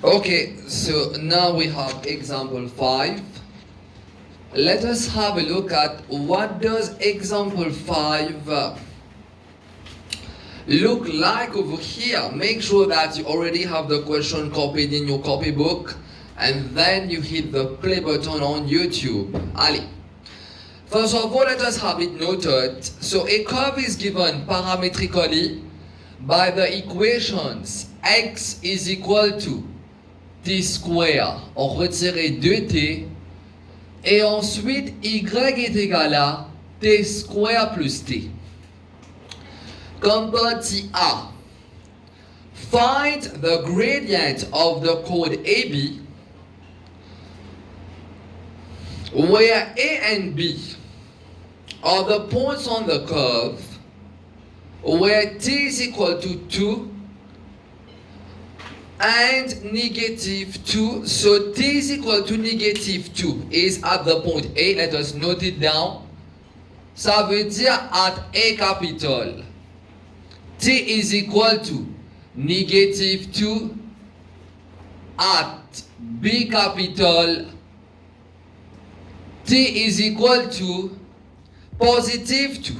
Okay, so now we have example 5. Let us have a look at what does example 5 look like over here. Make sure that you already have the question copied in your copybook and then you hit the play button on YouTube. Allez. First of all, let us have it noted. So a curve is given parametrically by the equations x is equal to t square. On retire 2t. Et ensuite, y est égal à t square plus t. Comme partie A, find the gradient of the chord AB where A and B are the points on the curve where t is equal to 2 and negative 2. So t is equal to negative 2 is at the point A. Let us note it down. Ça veut dire at A capital. T is equal to negative 2 at B capital. T is equal to positive 2.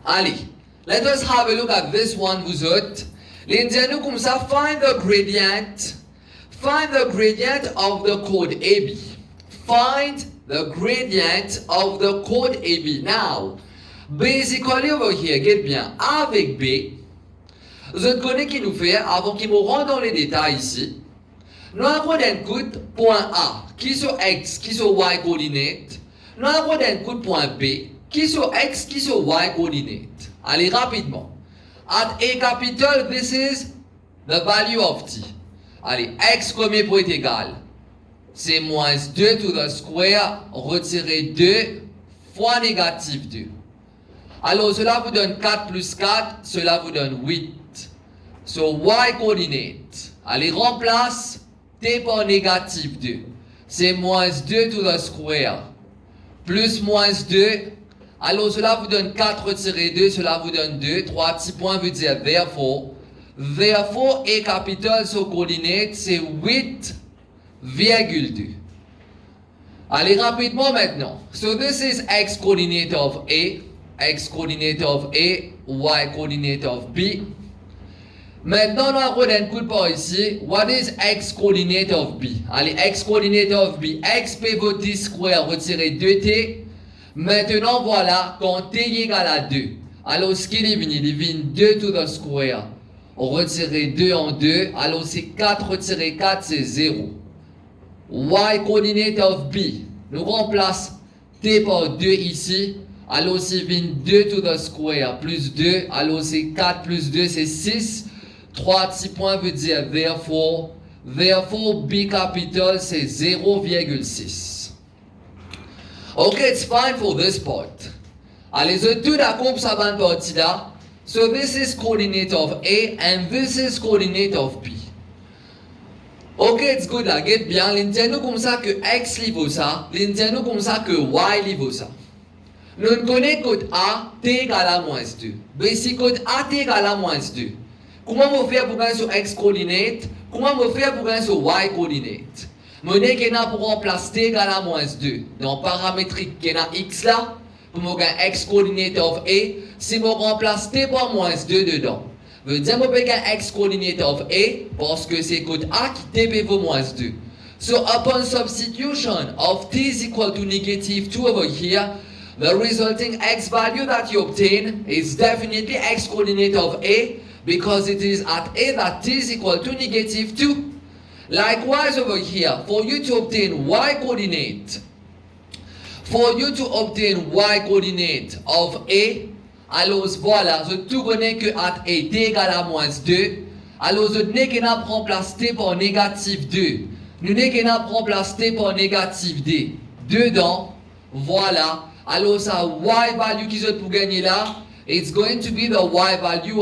Allez, let us have a look at this one, vous autres. L'indiano comme ça, find the gradient of the chord AB. Find the gradient of the chord AB. Now, basically over here, get bien, A avec B, vous connaissez qui nous fait, avant qu'il me rende dans les détails ici, nous avons un coup point A, qui sur X, qui sur Y coordinate, nous avons un coup point B, qui sur X, qui sur Y coordinate. Allez, rapidement. At A capital, this is the value of t. Allez, x premier point égal, c'est moins 2 to the square, retirer 2 fois négatif 2. Alors, cela vous donne 4 plus 4, cela vous donne 8. So, y coordinate. Allez, remplace t par négatif 2. C'est moins 2 to the square. Plus moins 2. Alors, cela vous donne 4 retiré 2, cela vous donne 2. 3 petits points veut dire therefore. Therefore, A capital, so coordinate, c'est 8,2. Allez, rapidement maintenant. So, this is x coordinate of A, x coordinate of A, y coordinate of B. Maintenant, on a un coup de par ici. What is x coordinate of B? Allez, x coordinate of B. X pivot t square, retirer 2t. Maintenant, voilà, quand t est égal à 2. Alors, ce qu'il est venu? Il est venu 2 to the square. On retire 2 en 2. Alors, c'est 4 retirer 4, c'est 0. Y coordinate of B. Nous remplace t par 2 ici. Alors, c'est venu 2 to the square plus 2. Alors, c'est 4 plus 2, c'est 6. 3 petits points veut dire therefore. Therefore, B capital, c'est 0,6. Okay, it's fine for this part. Allez, vous êtes tous d'accord pour cette partie là? So this is coordinate of A and this is coordinate of B. Okay, it's good là, get bien. L'indiano comme ça que X livre ça, l'indiano comme ça que Y livre ça. Nous connaissons code A, T égale à moins 2. Mais si code A, T égale à moins 2. Comment on fait pour gagner sur X coordinate? Comment on fait pour gagner sur Y coordinate? Monnaie qui n'a pour remplacer t égale à moins 2. Dans paramétrique qui n'a x là, pour me gagner x coordinate of A, si je remplace t par moins 2 dedans. Veut dire que je peux gagner x coordinate of A parce que c'est code A qui t vaut moins 2. So upon substitution of t is equal to negative 2 over here, the resulting x value that you obtain is definitely x coordinate of A because it is at A that t is equal to negative 2. Likewise over here, for you to obtain y coordinate of A, alors voilà, je tout connais que at A t égale à moins 2, alors je n'ai qu'à remplacer t par négatif 2. Nous n'ai qu'à remplacer t par négatif 2. Dedans, voilà, alors ça y value qui je pour gagner là, it's going to be the y value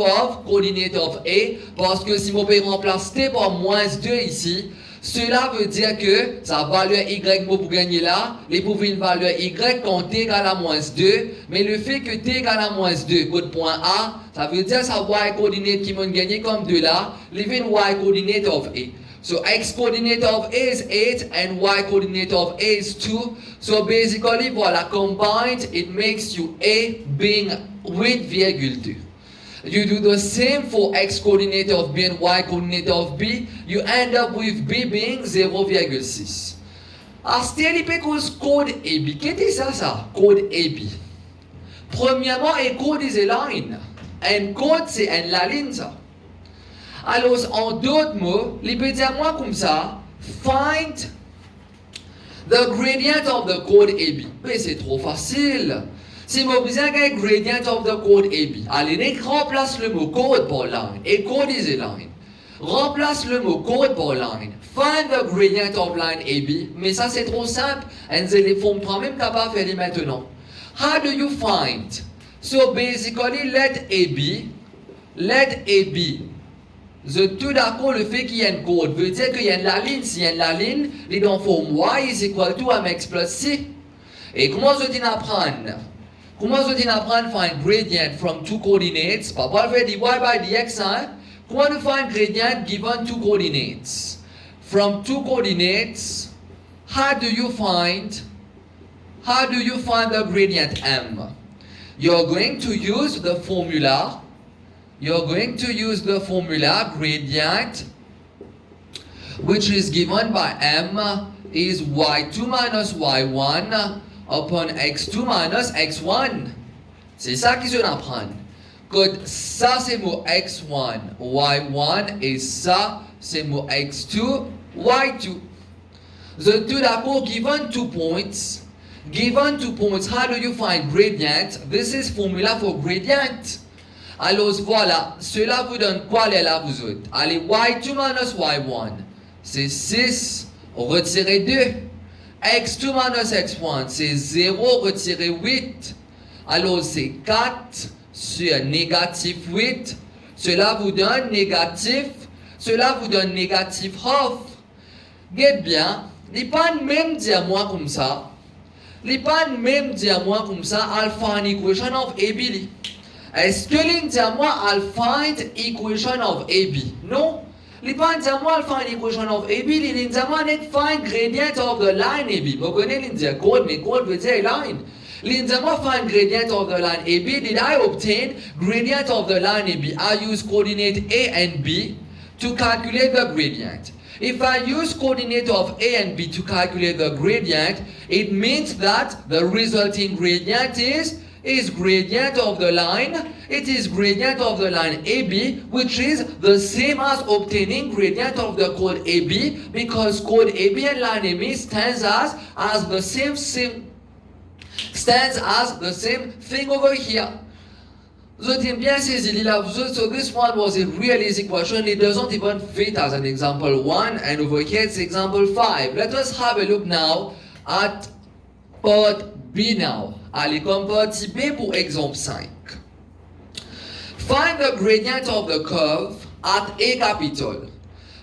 of coordinate of A, parce que si mon pays remplace t par moins 2 ici, Cela veut dire que sa valeur y pour gagner là, il trouve une valeur y quand t égale à moins 2, mais le fait que t égale à moins 2, code point A, ça veut dire sa y coordinate qui m'a gagné comme 2 là, leaving y coordinate of A. So x coordinate of A is 8 and y coordinate of A is 2. So basically, voilà, combined, it makes you A being 8,2. You do the same for x coordinate of B and y coordinate of B, you end up with B being 0,6. Still, il peut cause code AB. Qu'est-ce que ça? Code AB. Premièrement, a code is a line. And code, c'est la ligne, ça. Alors, en d'autres mots, il peut dire moi comme ça, find the gradient of the code AB. Mais c'est trop facile. Si vous besoin d'un gradient of the code AB, allez, remplace le mot code par line. Et code is a line. Remplace le mot code par line. Find the gradient of line AB. Mais ça, c'est trop simple. Et les formes quand même capables de faire maintenant. How do you find? So basically, let AB. Tout d'accord, le fait qu'il y ait une code veut dire qu'il y a la ligne. S'il y a la ligne, les dans forme y is equal to mx plus c. Et comment je dis apprendre? Comment je dis apprendre find gradient from two coordinates? Pas faire dy by dx, hein? Comment to find gradient given two coordinates? From two coordinates, how do you find the gradient m? You're going to use the formula. Gradient, which is given by m is y2 minus y1 upon x2 minus x1. C'est ça qu'ils vont apprendre. Que ça c'est mon x1, y1 et ça c'est mon x2, y2. The two d'accord, given 2 points. How do you find gradient? This is formula for gradient. Alors voilà, cela vous donne quoi là vous autres? Allez, y2 minus y1, c'est 6, retirez 2. x2 minus x1, c'est 0, retirez 8. Alors c'est 4 sur négatif 8. Cela vous donne négatif half. Get bien, il pas même dire moi comme ça. Alpha an equation of AB. Est-ce que l'on dit moi I'll find equation of AB? Non. L'on pas dit moi I'll find equation of AB, l'on dit moi I'll find gradient of the line AB. Vous connaissez l'on dit code, mais code veut dire line. L'on dit moi find gradient of the line AB. Did I obtain gradient of the line AB? I use coordinate A and B to calculate the gradient. If I use coordinate of A and B to calculate the gradient, it means that the resulting gradient is gradient of the line. It is gradient of the line AB, which is the same as obtaining gradient of the code AB, because code AB and line AB stands as the same thing over here. Vous avez bien saisi là, so this one was a real easy question. It doesn't even fit as an example 1, and over here it's example 5. Let us have a look now at part B now. Allez, comme partie B pour exemple 5. Find the gradient of the curve at A capital.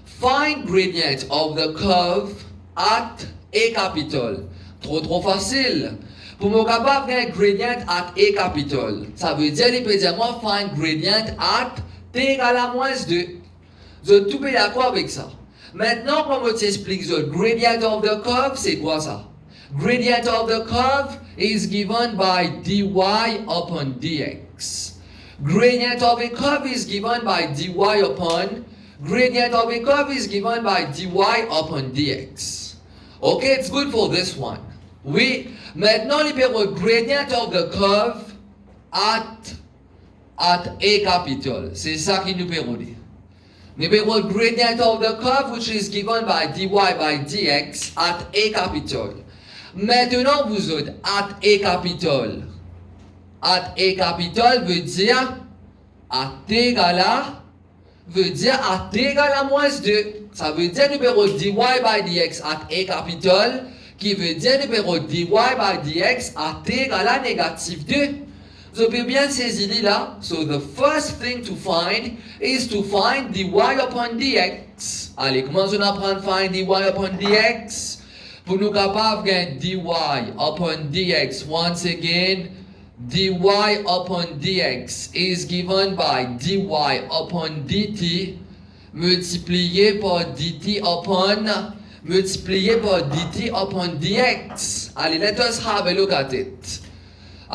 Find gradient of the curve at A capital. Trop facile. Pour me capable de faire gradient at A capital, ça veut dire, il peut dire moi find gradient at t égale à moins 2. Vous êtes tout bien d'accord avec ça. Maintenant, comment je t'explique ça? Gradient of the curve, c'est quoi ça? Gradient of the curve is given by dy upon dx. Gradient of a curve is given by dy upon dx. Okay, it's good for this one. Oui, maintenant libérons gradient of the curve at A capital. C'est ça qui nous permet. Libérons gradient of the curve which is given by dy by dx at A capital. Maintenant vous autres, at A capital. At A capital veut dire at t égale à moins 2. Ça veut dire numéro dy by dx at A capital qui veut dire numéro dy by dx à t égale à négatif 2. Vous avez bien saisi là. So the first thing to find is to find dy upon dx. Allez, comment on apprend à find dy upon dx? Pour nous capables de dy upon dx. Once again, dy upon dx is given by dy upon dt multiplié par dt upon dx. Allez, let us have a look at it.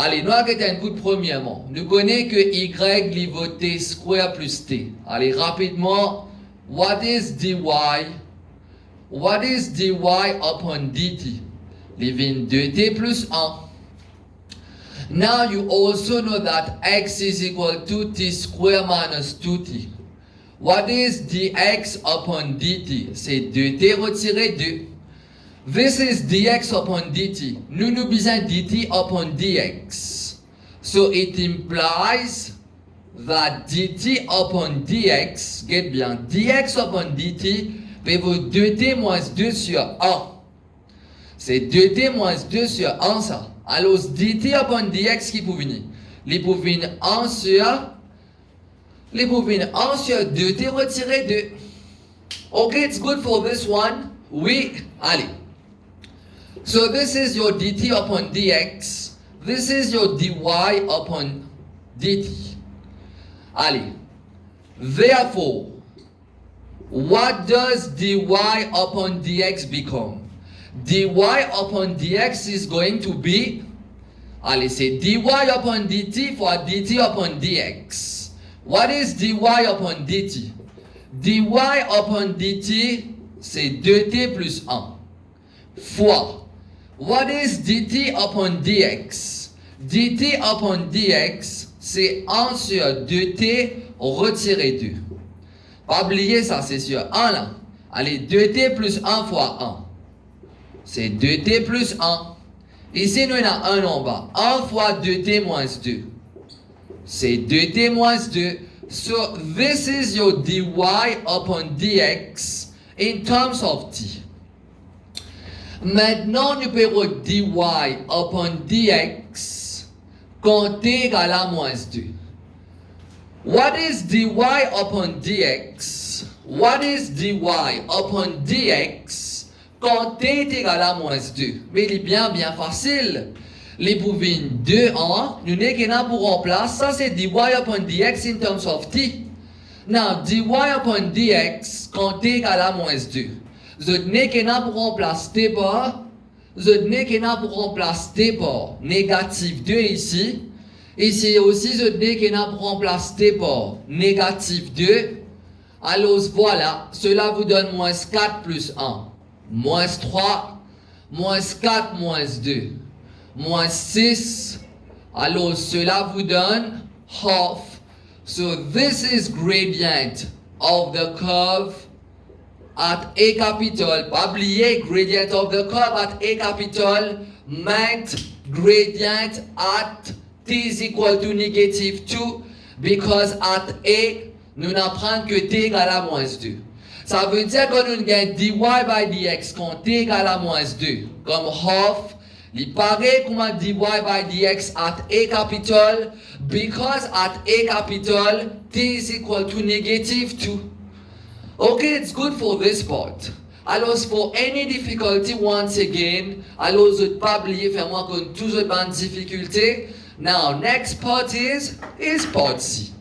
Allez, nous avons un coup de premièrement. Nous connaissons que y livre t square plus t. Allez, rapidement, what is dy? What is dy upon dt? Leaving 2t plus 1. Now you also know that x is equal to t square minus 2t. What is dx upon dt? C'est 2t retiré 2. This is dx upon dt. Nous nous besoin dt upon dx. So it implies that dt upon dx, get bien, dx upon dt, peut vaut 2t moins 2 sur 1. C'est 2t moins 2 sur 1 ça. Alors dt upon dx qui peut venir? Il peut venir 1 sur 2t retiré 2. Okay, it's good for this one. Oui, allez. So this is your dt upon dx. This is your dy upon dt. Allez. Therefore, what does dy upon dx become? Dy upon dx is going to be, allez, c'est dy upon dt fois dt upon dx. What is dy upon dt? Dy upon dt, c'est 2t plus 1 fois. What is dt upon dx? Dt upon dx, c'est 1 sur 2t retiré 2. Pas oublier ça, c'est sur 1 là. Allez, 2t plus 1 fois 1. C'est 2t plus 1. Ici, nous avons 1 en bas. 1 fois 2t moins 2. C'est 2t moins 2. So, this is your dy upon dx in terms of t. Maintenant, nous pouvons dy upon dx quand t égale à moins 2. What is dy upon dx? What is dy upon dx quand t est égal à moins 2? Mais il est bien facile. Les bouvines 2 en, nous n'avons qu'un pour remplacer. Ça, c'est dy upon dx in terms of t. Now, dy upon dx quand t égale à moins 2. Vous n'avez qu'un pour remplacer t par. Vous n'avez qu'un pour remplacer t par négatif 2 ici. Ici aussi, vous n'avez qu'un pour remplacer t par négatif 2. Alors voilà, cela vous donne moins 4 plus 1. Moins 3, moins 4, moins 2. Moins 6, alors cela vous donne half. So this is gradient of the curve at A capital. Pas oublier gradient of the curve at A capital meant gradient at t is equal to negative 2 because at A, nous n'apprenons que t égale à moins 2. Ça veut dire que nous gagnons dy by dx quand t égale à moins 2, comme half. Il paraît comme dy by dx at A capital because at A capital t is equal to negative 2. Okay, it's good for this part. Alors, for any difficulty, once again, alors, je ne pas oublier, faire-moi comme toutes les bonnes difficultés. Now, next part is part C.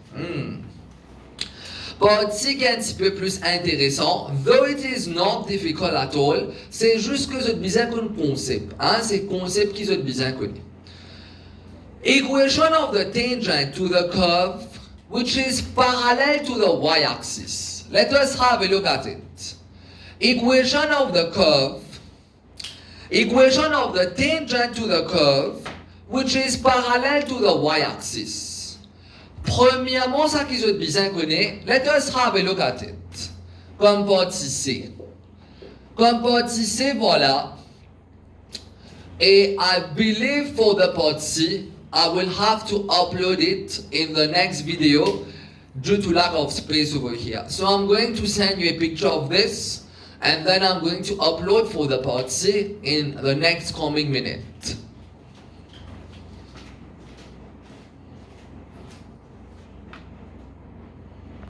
Part C qui est un petit peu plus intéressant, though it is not difficult at all, c'est juste que vous avez besoin d'un concept. Hein? C'est le concept qui vous avez besoin de connaître. Equation of the tangent to the curve, which is parallel to the y-axis. Let us have a look at it. Equation of the tangent to the curve, which is parallel to the y-axis. Premièrement, ça qu'ils ont besoin de connaître, let us have a look at it. Comme partie C. Comme partie C, voilà. Et I believe for the part C, I will have to upload it in the next video due to lack of space over here. So I'm going to send you a picture of this and then I'm going to upload for the part C in the next coming minute.